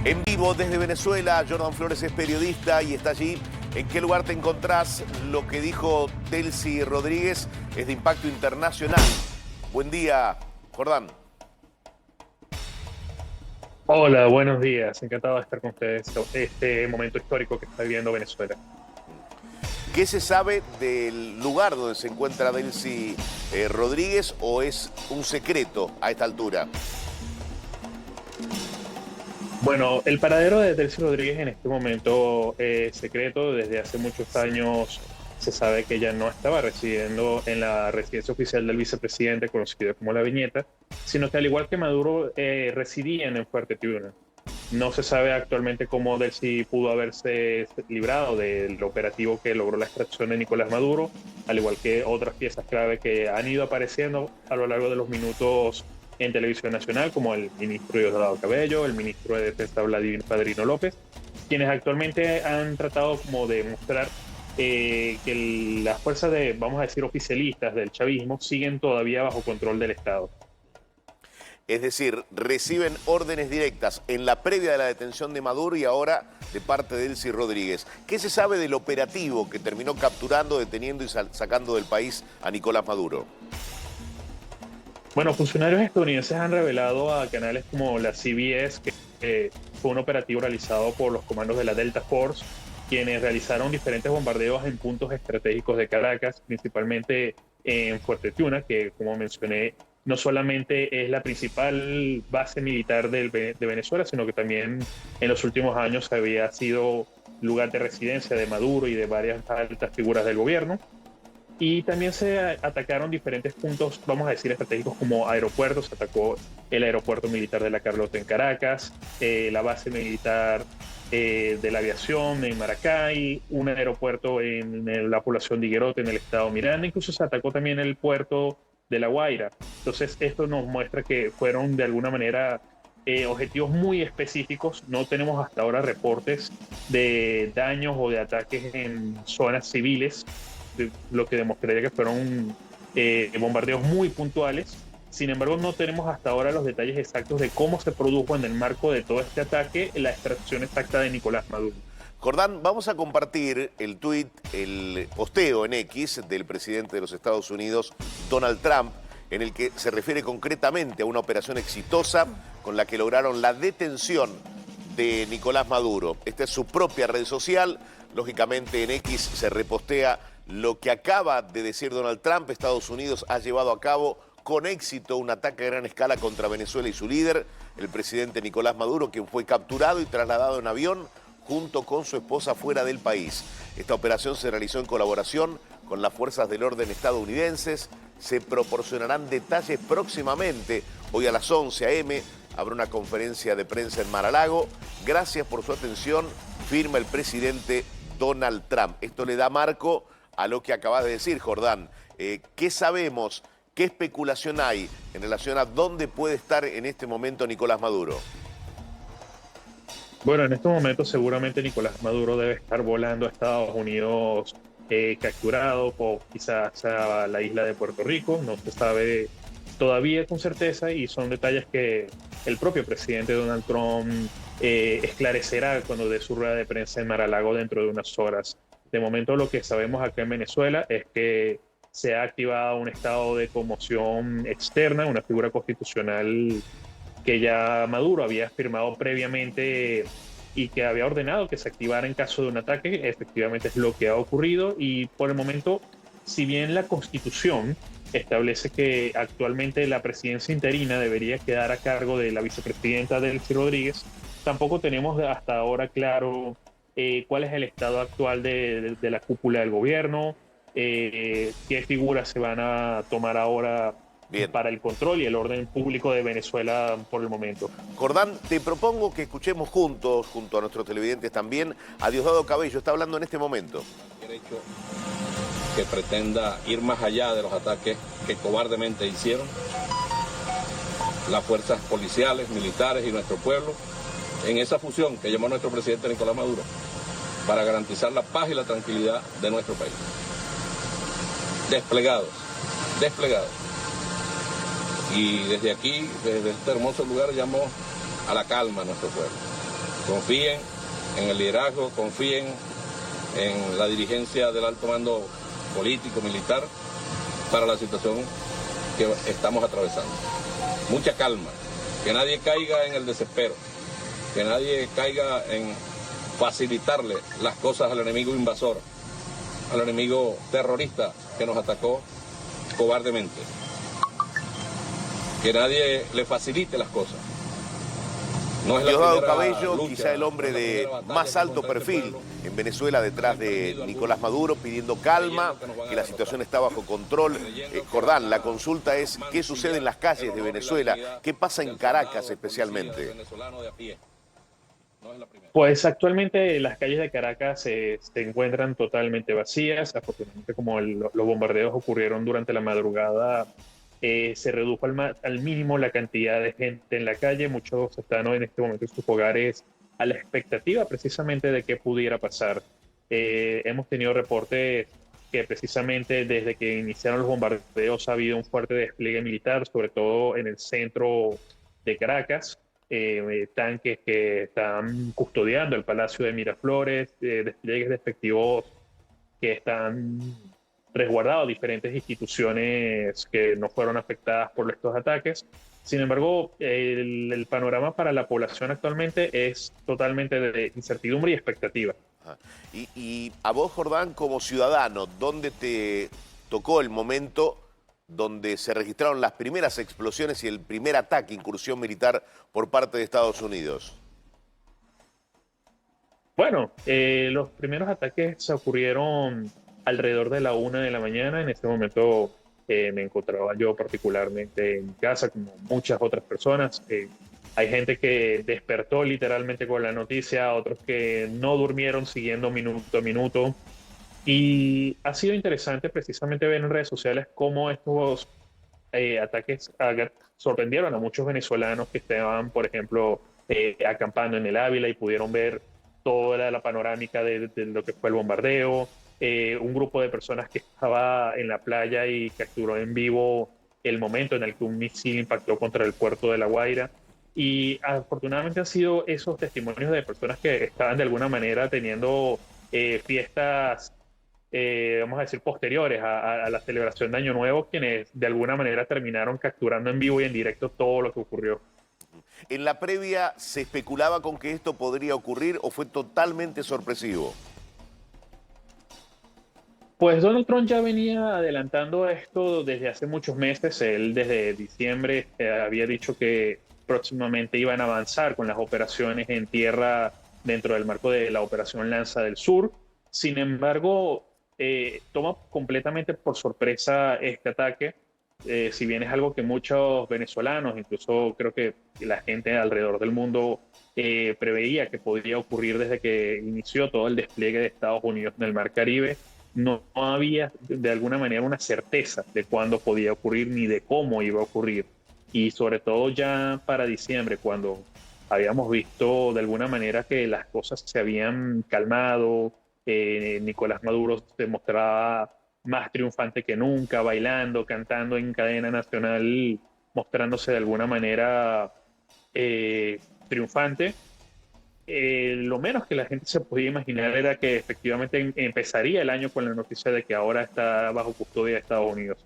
En vivo desde Venezuela, Jordan Flores es periodista y está allí. ¿En qué lugar te encontrás? Lo que dijo Delcy Rodríguez es de impacto internacional. Buen día, Jordán. Hola, buenos días. Encantado de estar con ustedes este momento histórico que está viviendo Venezuela. ¿Qué se sabe del lugar donde se encuentra Delcy Rodríguez o es un secreto a esta altura? Bueno, el paradero de Delcy Rodríguez en este momento es secreto. Desde hace muchos años se sabe que ella no estaba residiendo en la residencia oficial del vicepresidente, conocida como La Viñeta, sino que al igual que Maduro, residían en Fuerte Tiuna. No se sabe actualmente cómo Delcy pudo haberse librado del operativo que logró la extracción de Nicolás Maduro, al igual que otras piezas clave que han ido apareciendo a lo largo de los minutos en televisión nacional, como el ministro Diosdado Cabello, el ministro de Defensa Vladimir Padrino López, quienes actualmente han tratado como de mostrar que las fuerzas de, vamos a decir, oficialistas del chavismo siguen todavía bajo control del Estado. Es decir, reciben órdenes directas en la previa de la detención de Maduro y ahora de parte de Delcy Rodríguez. ¿Qué se sabe del operativo que terminó capturando, deteniendo y sacando del país a Nicolás Maduro? Bueno, funcionarios estadounidenses han revelado a canales como la CBS que fue un operativo realizado por los comandos de la Delta Force, quienes realizaron diferentes bombardeos en puntos estratégicos de Caracas, principalmente en Fuerte Tiuna, que como mencioné, no solamente es la principal base militar de Venezuela, sino que también en los últimos años había sido lugar de residencia de Maduro y de varias altas figuras del gobierno. Y también se atacaron diferentes puntos, vamos a decir, estratégicos como aeropuertos. Se atacó el aeropuerto militar de La Carlota en Caracas, la base militar de la aviación en Maracay, un aeropuerto en la población de Higuerote, en el estado Miranda. Incluso se atacó también el puerto de La Guaira. Entonces, esto nos muestra que fueron de alguna manera objetivos muy específicos. No tenemos hasta ahora reportes de daños o de ataques en zonas civiles, lo que demostraría que fueron bombardeos muy puntuales. Sin embargo, no tenemos hasta ahora los detalles exactos de cómo se produjo en el marco de todo este ataque la extracción exacta de Nicolás Maduro. Jordán, vamos a compartir el tuit, el posteo en X del presidente de los Estados Unidos, Donald Trump, en el que se refiere concretamente a una operación exitosa con la que lograron la detención de Nicolás Maduro. Esta es su propia red social. Lógicamente en X se repostea lo que acaba de decir Donald Trump. Estados Unidos ha llevado a cabo con éxito un ataque a gran escala contra Venezuela y su líder, el presidente Nicolás Maduro, quien fue capturado y trasladado en avión junto con su esposa fuera del país. Esta operación se realizó en colaboración con las fuerzas del orden estadounidenses. Se proporcionarán detalles próximamente. Hoy a las 11 a.m. habrá una conferencia de prensa en Mar-a-Lago. Gracias por su atención, firma el presidente Donald Trump. Esto le da marco a lo que acabas de decir, Jordán. ¿Qué sabemos? ¿Qué especulación hay en relación a dónde puede estar en este momento Nicolás Maduro? Bueno, en estos momentos seguramente Nicolás Maduro debe estar volando a Estados Unidos capturado, o quizás a la isla de Puerto Rico. No se sabe todavía con certeza y son detalles que el propio presidente Donald Trump esclarecerá cuando dé su rueda de prensa en Mar-a-Lago dentro de unas horas. De momento lo que sabemos acá en Venezuela es que se ha activado un estado de conmoción externa, una figura constitucional que ya Maduro había firmado previamente y que había ordenado que se activara en caso de un ataque. Efectivamente es lo que ha ocurrido y por el momento, si bien la Constitución establece que actualmente la presidencia interina debería quedar a cargo de la vicepresidenta Delcy Rodríguez, tampoco tenemos hasta ahora claro cuál es el estado actual de la cúpula del gobierno, qué figuras se van a tomar ahora Bien. para el control y el orden público de Venezuela por el momento. Jordán, te propongo que escuchemos juntos, junto a nuestros televidentes también, a Diosdado Cabello. Está hablando en este momento. Derecho que pretenda ir más allá de los ataques que cobardemente hicieron las fuerzas policiales, militares y nuestro pueblo en esa fusión que llamó nuestro presidente Nicolás Maduro para garantizar la paz y la tranquilidad de nuestro país. Desplegados. Y desde aquí, desde este hermoso lugar, llamo a la calma a nuestro pueblo. Confíen en el liderazgo, confíen en la dirigencia del alto mando político, militar, para la situación que estamos atravesando. Mucha calma, que nadie caiga en el desespero, que nadie caiga en facilitarle las cosas al enemigo invasor, al enemigo terrorista que nos atacó cobardemente. Que nadie le facilite las cosas. No es la Diosdado primera Cabello, lucha, quizá el hombre no es la de primera batalla más que alto enfrenta este perfil pueblo. en Venezuela, detrás de Nicolás Maduro, pidiendo calma, que la situación está bajo control. Jordán, la consulta es: ¿qué sucede en las calles de Venezuela? ¿Qué pasa en Caracas especialmente? Pues actualmente las calles de Caracas se encuentran totalmente vacías. Afortunadamente, como los bombardeos ocurrieron durante la madrugada, se redujo al mínimo la cantidad de gente en la calle. Muchos están hoy en este momento en sus hogares a la expectativa precisamente de qué pudiera pasar. Hemos tenido reportes que precisamente desde que iniciaron los bombardeos ha habido un fuerte despliegue militar, sobre todo en el centro de Caracas. Tanques que están custodiando el Palacio de Miraflores, despliegues de efectivos que están resguardados diferentes instituciones que no fueron afectadas por estos ataques. Sin embargo, el panorama para la población actualmente es totalmente de incertidumbre y expectativa. Ajá. Y a vos, Jordán, como ciudadano, ¿dónde te tocó el momento donde se registraron las primeras explosiones y el primer ataque, incursión militar por parte de Estados Unidos? Bueno, los primeros ataques ocurrieron alrededor de la 1 de la mañana. En este momento me encontraba yo particularmente en mi casa, como muchas otras personas. Hay gente que despertó literalmente con la noticia, otros que no durmieron siguiendo minuto a minuto. Y ha sido interesante precisamente ver en redes sociales cómo estos ataques sorprendieron a muchos venezolanos que estaban, por ejemplo, acampando en el Ávila y pudieron ver toda la panorámica de lo que fue el bombardeo. Un grupo de personas que estaba en la playa y capturó en vivo el momento en el que un misil impactó contra el puerto de La Guaira. Y afortunadamente han sido esos testimonios de personas que estaban de alguna manera teniendo fiestas, vamos a decir, posteriores a la celebración de Año Nuevo, quienes de alguna manera terminaron capturando en vivo y en directo todo lo que ocurrió. ¿En la previa se especulaba con que esto podría ocurrir o fue totalmente sorpresivo? Pues Donald Trump ya venía adelantando esto desde hace muchos meses. Él desde diciembre había dicho que próximamente iban a avanzar con las operaciones en tierra dentro del marco de la Operación Lanza del Sur. Sin embargo, toma completamente por sorpresa este ataque. Si bien es algo que muchos venezolanos, incluso creo que la gente alrededor del mundo, preveía que podría ocurrir desde que inició todo el despliegue de Estados Unidos en el Mar Caribe, no había de alguna manera una certeza de cuándo podía ocurrir ni de cómo iba a ocurrir. Y sobre todo ya para diciembre, cuando habíamos visto de alguna manera que las cosas se habían calmado, Nicolás Maduro se mostraba más triunfante que nunca, bailando, cantando en cadena nacional, mostrándose de alguna manera triunfante. Lo menos que la gente se podía imaginar era que efectivamente empezaría el año con la noticia de que ahora está bajo custodia de Estados Unidos.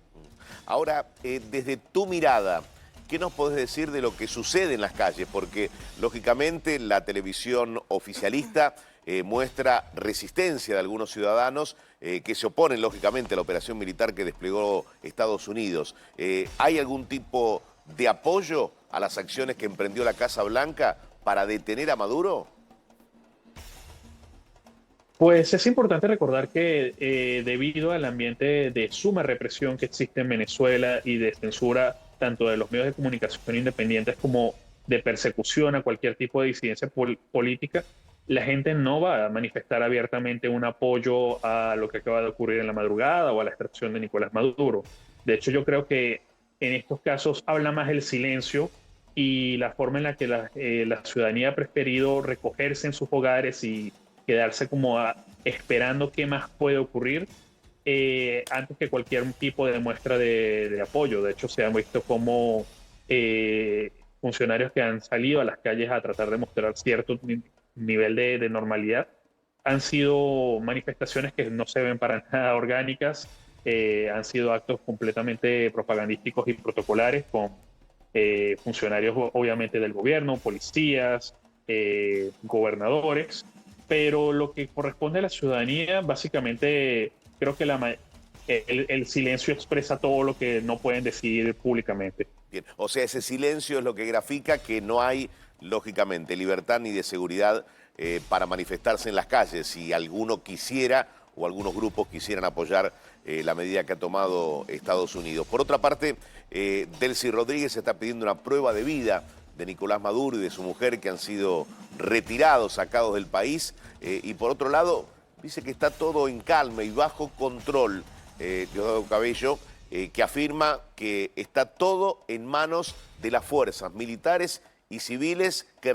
Ahora, desde tu mirada, ¿qué nos podés decir de lo que sucede en las calles? Porque, lógicamente, la televisión oficialista muestra resistencia de algunos ciudadanos que se oponen, lógicamente, a la operación militar que desplegó Estados Unidos. ¿Hay algún tipo de apoyo a las acciones que emprendió la Casa Blanca para detener a Maduro? Pues es importante recordar que debido al ambiente de suma represión que existe en Venezuela y de censura tanto de los medios de comunicación independientes como de persecución a cualquier tipo de disidencia política, la gente no va a manifestar abiertamente un apoyo a lo que acaba de ocurrir en la madrugada o a la extracción de Nicolás Maduro. De hecho, yo creo que en estos casos habla más el silencio y la forma en la que la ciudadanía ha preferido recogerse en sus hogares y quedarse como esperando qué más puede ocurrir, antes que cualquier tipo de muestra de apoyo. De hecho, se han visto como funcionarios que han salido a las calles a tratar de mostrar cierto nivel de normalidad. Han sido manifestaciones que no se ven para nada orgánicas, han sido actos completamente propagandísticos y protocolares con funcionarios obviamente del gobierno, policías, gobernadores, pero lo que corresponde a la ciudadanía, básicamente creo que el silencio expresa todo lo que no pueden decir públicamente. Bien, o sea, ese silencio es lo que grafica que no hay, lógicamente, libertad ni de seguridad para manifestarse en las calles. Si alguno quisiera o algunos grupos quisieran apoyar la medida que ha tomado Estados Unidos. Por otra parte, Delcy Rodríguez está pidiendo una prueba de vida de Nicolás Maduro y de su mujer, que han sido retirados, sacados del país. Y por otro lado, dice que está todo en calma y bajo control, Diosdado Cabello, que afirma que está todo en manos de las fuerzas militares y civiles que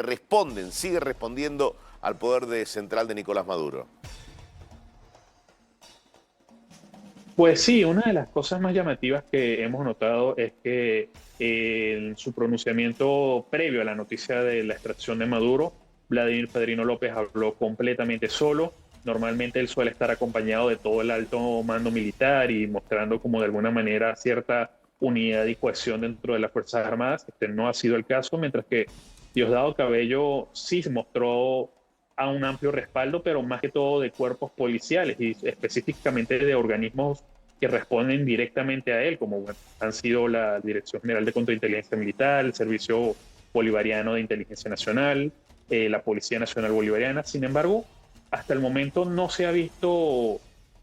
sigue respondiendo al poder central de Nicolás Maduro. Pues sí, una de las cosas más llamativas que hemos notado es que en su pronunciamiento previo a la noticia de la extracción de Maduro, Vladimir Padrino López habló completamente solo. Normalmente él suele estar acompañado de todo el alto mando militar y mostrando como de alguna manera cierta unidad y cohesión dentro de las Fuerzas Armadas. Este no ha sido el caso, mientras que Diosdado Cabello sí se mostró a un amplio respaldo, pero más que todo de cuerpos policiales y específicamente de organismos que responden directamente a él, como han sido la Dirección General de Contrainteligencia Militar, el Servicio Bolivariano de Inteligencia Nacional, la Policía Nacional Bolivariana. Sin embargo, hasta el momento no se ha visto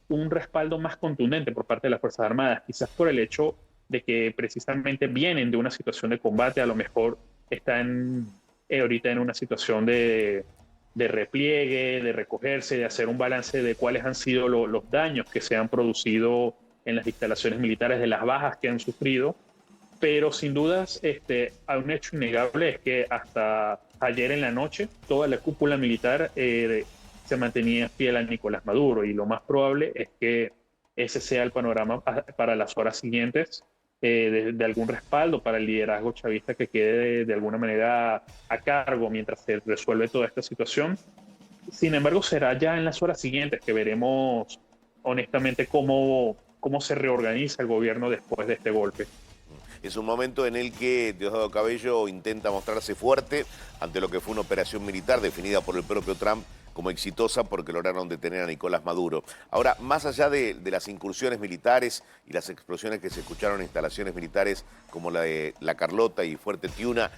un respaldo más contundente por parte de las Fuerzas Armadas, quizás por el hecho de que precisamente vienen de una situación de combate, a lo mejor están ahorita en una situación de repliegue, de recogerse, de hacer un balance de cuáles han sido los daños que se han producido en las instalaciones militares, de las bajas que han sufrido. Pero sin dudas, un hecho innegable es que hasta ayer en la noche toda la cúpula militar se mantenía fiel a Nicolás Maduro, y lo más probable es que ese sea el panorama para las horas siguientes, de algún respaldo para el liderazgo chavista que quede de alguna manera a cargo mientras se resuelve toda esta situación. Sin embargo, será ya en las horas siguientes que veremos honestamente cómo se reorganiza el gobierno después de este golpe. Es un momento en el que Diosdado Cabello intenta mostrarse fuerte ante lo que fue una operación militar definida por el propio Trump como exitosa porque lograron detener a Nicolás Maduro. Ahora, más allá de las incursiones militares y las explosiones que se escucharon en instalaciones militares como la de La Carlota y Fuerte Tiuna,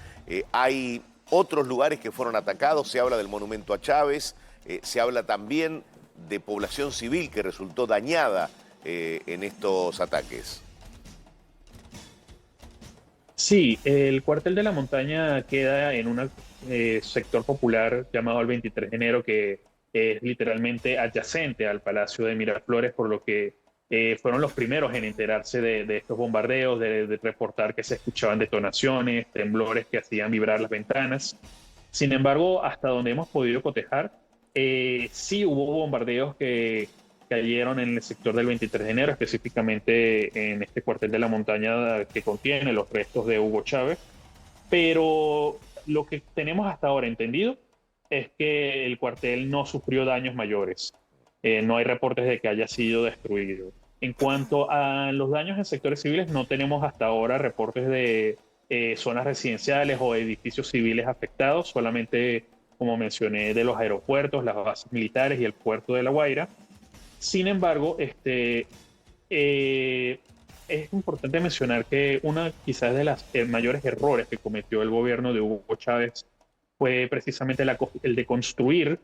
hay otros lugares que fueron atacados. Se habla del monumento a Chávez, se habla también de población civil que resultó dañada en estos ataques. Sí, el cuartel de la montaña queda en un sector popular llamado el 23 de enero, que es literalmente adyacente al Palacio de Miraflores, por lo que fueron los primeros en enterarse de estos bombardeos, de reportar que se escuchaban detonaciones, temblores que hacían vibrar las ventanas. Sin embargo, hasta donde hemos podido cotejar, sí hubo bombardeos que cayeron en el sector del 23 de enero, específicamente en este cuartel de la montaña que contiene los restos de Hugo Chávez. Pero lo que tenemos hasta ahora entendido es que el cuartel no sufrió daños mayores. No hay reportes de que haya sido destruido. En cuanto a los daños en sectores civiles, no tenemos hasta ahora reportes de zonas residenciales o edificios civiles afectados, solamente, como mencioné, de los aeropuertos, las bases militares y el puerto de La Guaira. Sin embargo, es importante mencionar que quizás de los mayores errores que cometió el gobierno de Hugo Chávez fue precisamente el de construir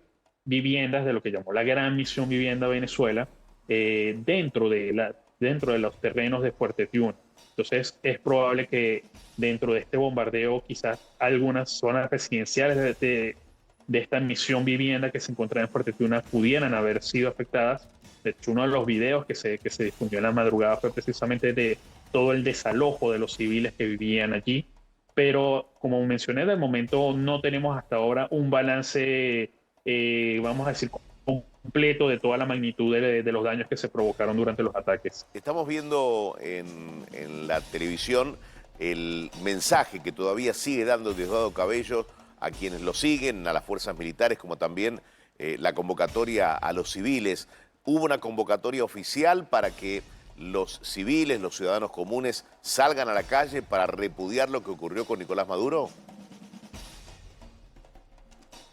viviendas de lo que llamó la Gran Misión Vivienda Venezuela dentro de los terrenos de Fuerte Tiuna. Entonces, es probable que dentro de este bombardeo quizás algunas zonas residenciales de esta misión vivienda que se encontraba en Fuerte Tiuna pudieran haber sido afectadas. De hecho, uno de los videos que se difundió en la madrugada fue precisamente de todo el desalojo de los civiles que vivían allí. Pero, como mencioné, de momento no tenemos hasta ahora un balance, vamos a decir, completo de toda la magnitud de los daños que se provocaron durante los ataques. Estamos viendo en la televisión el mensaje que todavía sigue dando Diosdado Cabello a quienes lo siguen, a las fuerzas militares, como también la convocatoria a los civiles. ¿Hubo una convocatoria oficial para que los civiles, los ciudadanos comunes, salgan a la calle para repudiar lo que ocurrió con Nicolás Maduro?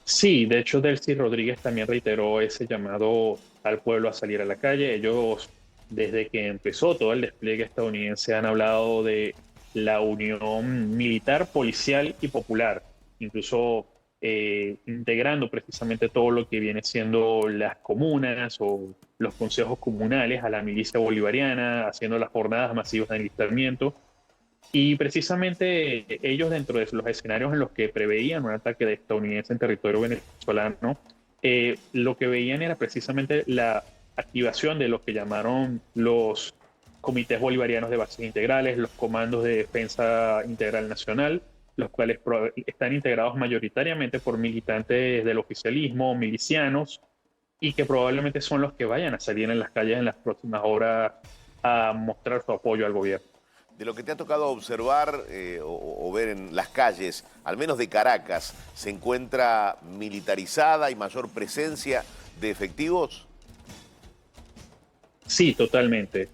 Sí, de hecho, Delcy Rodríguez también reiteró ese llamado al pueblo a salir a la calle. Ellos, desde que empezó todo el despliegue estadounidense, han hablado de la unión militar, policial y popular, incluso integrando precisamente todo lo que viene siendo las comunas o los consejos comunales a la milicia bolivariana, haciendo las jornadas masivas de alistamiento. Y precisamente ellos, dentro de los escenarios en los que preveían un ataque de estadounidense en territorio venezolano, lo que veían era precisamente la activación de lo que llamaron los comités bolivarianos de bases integrales, los comandos de defensa integral nacional, los cuales están integrados mayoritariamente por militantes del oficialismo, milicianos, y que probablemente son los que vayan a salir en las calles en las próximas horas a mostrar su apoyo al gobierno. De lo que te ha tocado observar o ver en las calles, al menos de Caracas, ¿se encuentra militarizada y mayor presencia de efectivos? Sí, totalmente.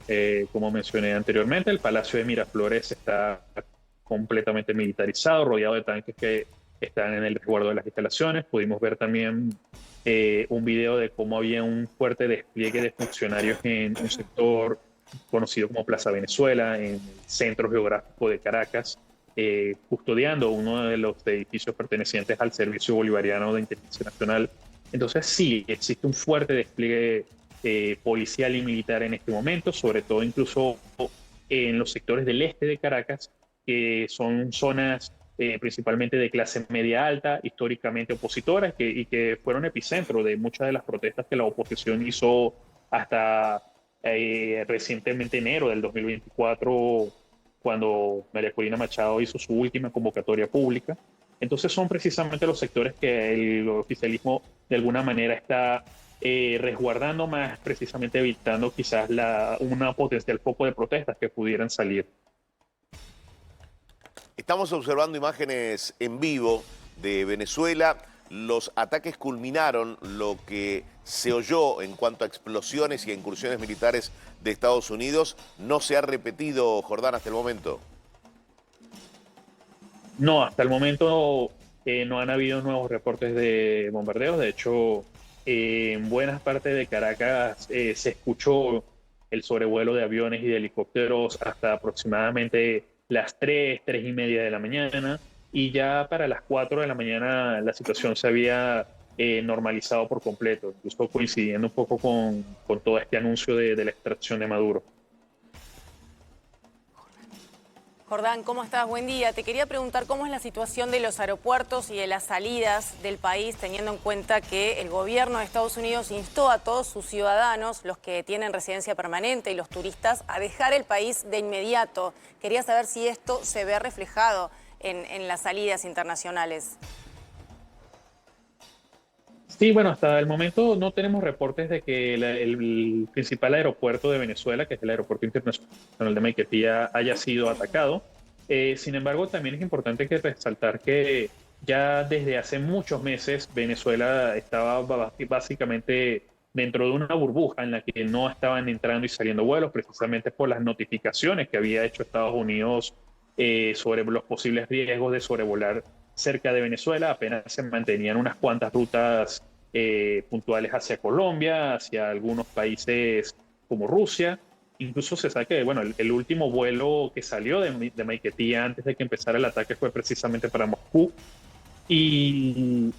Como mencioné anteriormente, el Palacio de Miraflores está completamente militarizado, rodeado de tanques que están en el resguardo de las instalaciones. Pudimos ver también un video de cómo había un fuerte despliegue de funcionarios en un sector conocido como Plaza Venezuela, en el centro geográfico de Caracas, custodiando uno de los edificios pertenecientes al Servicio Bolivariano de Inteligencia Nacional. Entonces sí, existe un fuerte despliegue policial y militar en este momento, sobre todo incluso en los sectores del este de Caracas, que son zonas principalmente de clase media alta, históricamente opositoras, y que fueron epicentro de muchas de las protestas que la oposición hizo hasta recientemente enero del 2024, cuando María Corina Machado hizo su última convocatoria pública. Entonces son precisamente los sectores que el oficialismo de alguna manera está resguardando más, precisamente evitando quizás una potencial foco de protestas que pudieran salir. Estamos observando imágenes en vivo de Venezuela. Los ataques culminaron, lo que se oyó en cuanto a explosiones y a incursiones militares de Estados Unidos no se ha repetido, Jordán, hasta el momento. No, hasta el momento no han habido nuevos reportes de bombardeos. De hecho, en buenas partes de Caracas se escuchó el sobrevuelo de aviones y de helicópteros hasta aproximadamente las 3:30 de la mañana. Y ya para las 4 de la mañana la situación se había normalizado por completo, incluso coincidiendo un poco con todo este anuncio de la extracción de Maduro. Jordán, ¿cómo estás? Buen día. Te quería preguntar cómo es la situación de los aeropuertos y de las salidas del país, teniendo en cuenta que el gobierno de Estados Unidos instó a todos sus ciudadanos, los que tienen residencia permanente y los turistas, a dejar el país de inmediato. Quería saber si esto se ve reflejado en las salidas internacionales. Sí, bueno, hasta el momento no tenemos reportes de que el principal aeropuerto de Venezuela, que es el Aeropuerto Internacional de Maiquetía, haya sido atacado. Sin embargo, también es importante resaltar que ya desde hace muchos meses Venezuela estaba básicamente dentro de una burbuja en la que no estaban entrando y saliendo vuelos, precisamente por las notificaciones que había hecho Estados Unidos sobre los posibles riesgos de sobrevolar cerca de Venezuela. Apenas se mantenían unas cuantas rutas puntuales hacia Colombia, hacia algunos países como Rusia. Incluso se sabe que bueno, el último vuelo que salió de Maiquetía antes de que empezara el ataque fue precisamente para Moscú. Y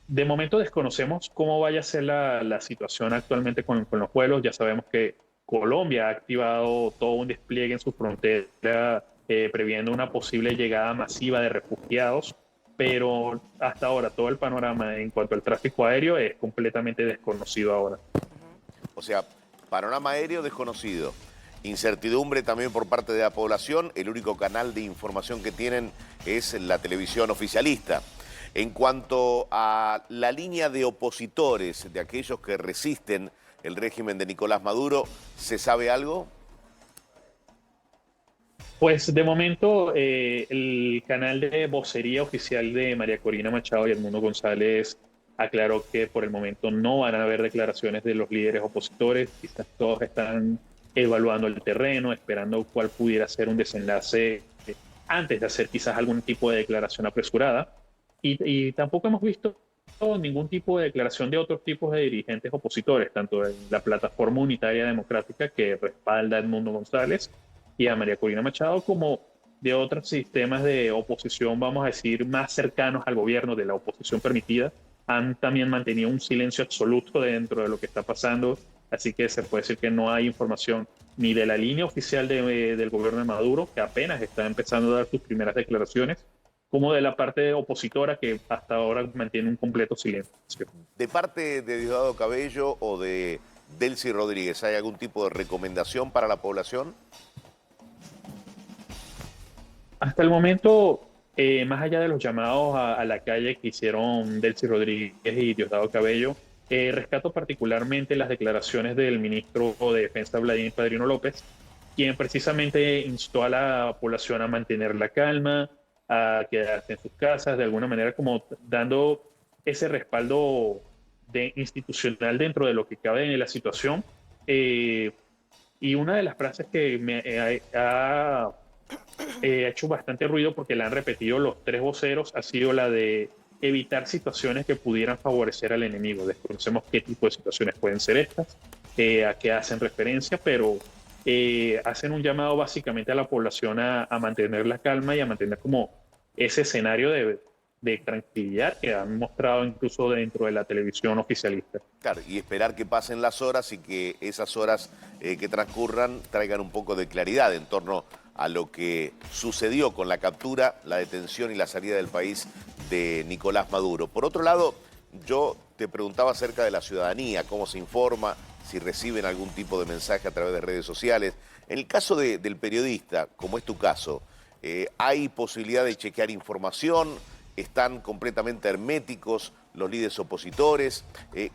de momento desconocemos cómo vaya a ser la situación actualmente con los vuelos. Ya sabemos que Colombia ha activado todo un despliegue en su frontera previendo una posible llegada masiva de refugiados, pero hasta ahora todo el panorama en cuanto al tráfico aéreo es completamente desconocido ahora. O sea, panorama aéreo desconocido. Incertidumbre también por parte de la población. El único canal de información que tienen es la televisión oficialista. En cuanto a la línea de opositores, de aquellos que resisten el régimen de Nicolás Maduro, ¿se sabe algo? Pues de momento el canal de vocería oficial de María Corina Machado y Edmundo González aclaró que por el momento no van a haber declaraciones de los líderes opositores, quizás todos están evaluando el terreno, esperando cuál pudiera ser un desenlace antes de hacer quizás algún tipo de declaración apresurada. Y tampoco hemos visto ningún tipo de declaración de otros tipos de dirigentes opositores, tanto de la Plataforma Unitaria Democrática, que respalda a Edmundo González y a María Corina Machado, como de otros sistemas de oposición, vamos a decir, más cercanos al gobierno, de la oposición permitida, han también mantenido un silencio absoluto dentro de lo que está pasando. Así que se puede decir que no hay información ni de la línea oficial del gobierno de Maduro, que apenas está empezando a dar sus primeras declaraciones, como de la parte opositora, que hasta ahora mantiene un completo silencio. De parte de Diosdado Cabello o de Delcy Rodríguez, ¿hay algún tipo de recomendación para la población? Hasta el momento, más allá de los llamados a la calle que hicieron Delcy Rodríguez y Diosdado Cabello, rescato particularmente las declaraciones del ministro de Defensa, Vladimir Padrino López, quien precisamente instó a la población a mantener la calma, a quedarse en sus casas, de alguna manera como dando ese respaldo institucional dentro de lo que cabe en la situación. Y una de las frases que me ha hecho bastante ruido, porque la han repetido los tres voceros, ha sido la de evitar situaciones que pudieran favorecer al enemigo. Desconocemos qué tipo de situaciones pueden ser estas, a qué hacen referencia, pero hacen un llamado básicamente a la población a mantener la calma y a mantener como ese escenario de tranquilidad que han mostrado incluso dentro de la televisión oficialista. Claro, y esperar que pasen las horas y que esas horas que transcurran traigan un poco de claridad en torno a lo que sucedió con la captura, la detención y la salida del país de Nicolás Maduro. Por otro lado, yo te preguntaba acerca de la ciudadanía, cómo se informa, si reciben algún tipo de mensaje a través de redes sociales. En el caso del periodista, como es tu caso, ¿hay posibilidad de chequear información? ¿Están completamente herméticos los líderes opositores?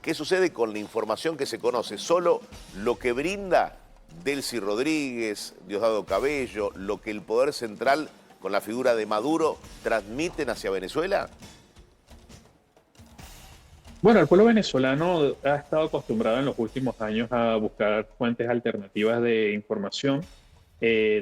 ¿Qué sucede con la información que se conoce? ¿Solo lo que brinda Delcy Rodríguez, Diosdado Cabello, lo que el poder central con la figura de Maduro transmiten hacia Venezuela? Bueno, el pueblo venezolano ha estado acostumbrado en los últimos años a buscar fuentes alternativas de información.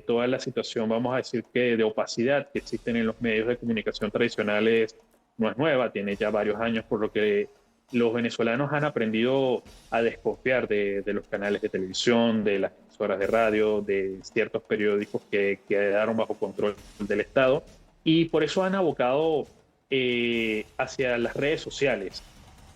Toda la situación, vamos a decir que de opacidad que existen en los medios de comunicación tradicionales no es nueva, tiene ya varios años, por lo que los venezolanos han aprendido a desconfiar de los canales de televisión, de las emisoras de radio, de ciertos periódicos que quedaron bajo control del Estado, y por eso han abocado hacia las redes sociales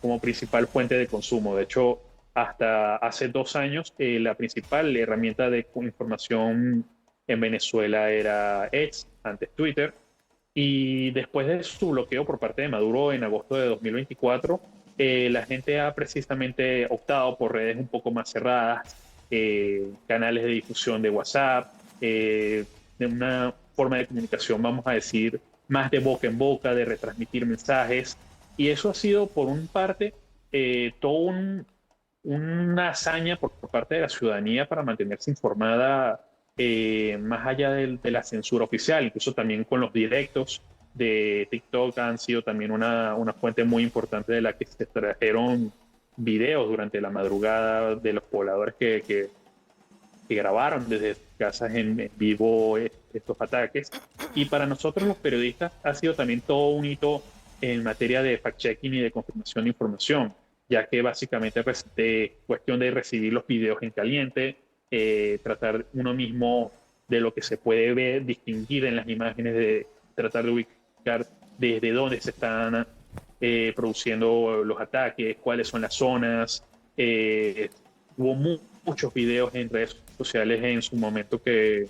como principal fuente de consumo. De hecho, hasta hace 2 años, la principal herramienta de información en Venezuela era X, antes Twitter, y después de su bloqueo por parte de Maduro en agosto de 2024, la gente ha precisamente optado por redes un poco más cerradas, canales de difusión de WhatsApp, de una forma de comunicación, vamos a decir, más de boca en boca, de retransmitir mensajes. Y eso ha sido, por una parte, una hazaña por parte de la ciudadanía para mantenerse informada más allá de la censura oficial. Incluso también con los directos de TikTok han sido también una fuente muy importante de la que se trajeron videos durante la madrugada de los pobladores que grabaron desde sus casas en vivo estos ataques. Y para nosotros los periodistas ha sido también todo un hito en materia de fact-checking y de confirmación de información, ya que básicamente es cuestión de recibir los videos en caliente, tratar uno mismo de lo que se puede ver, distinguir en las imágenes, de tratar de ubicar desde dónde se están produciendo los ataques, cuáles son las zonas. Hubo muchos videos en redes sociales en su momento que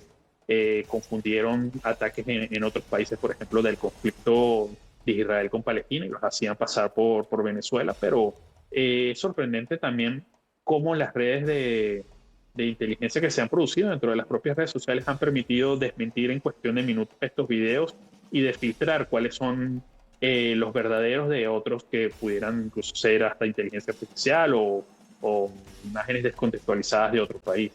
confundieron ataques en otros países, por ejemplo, del conflicto de Israel con Palestina, y los hacían pasar por Venezuela, pero es sorprendente también cómo las redes de inteligencia que se han producido dentro de las propias redes sociales han permitido desmentir en cuestión de minutos estos videos y de filtrar cuáles son los verdaderos de otros que pudieran incluso ser hasta inteligencia artificial o imágenes descontextualizadas de otro país.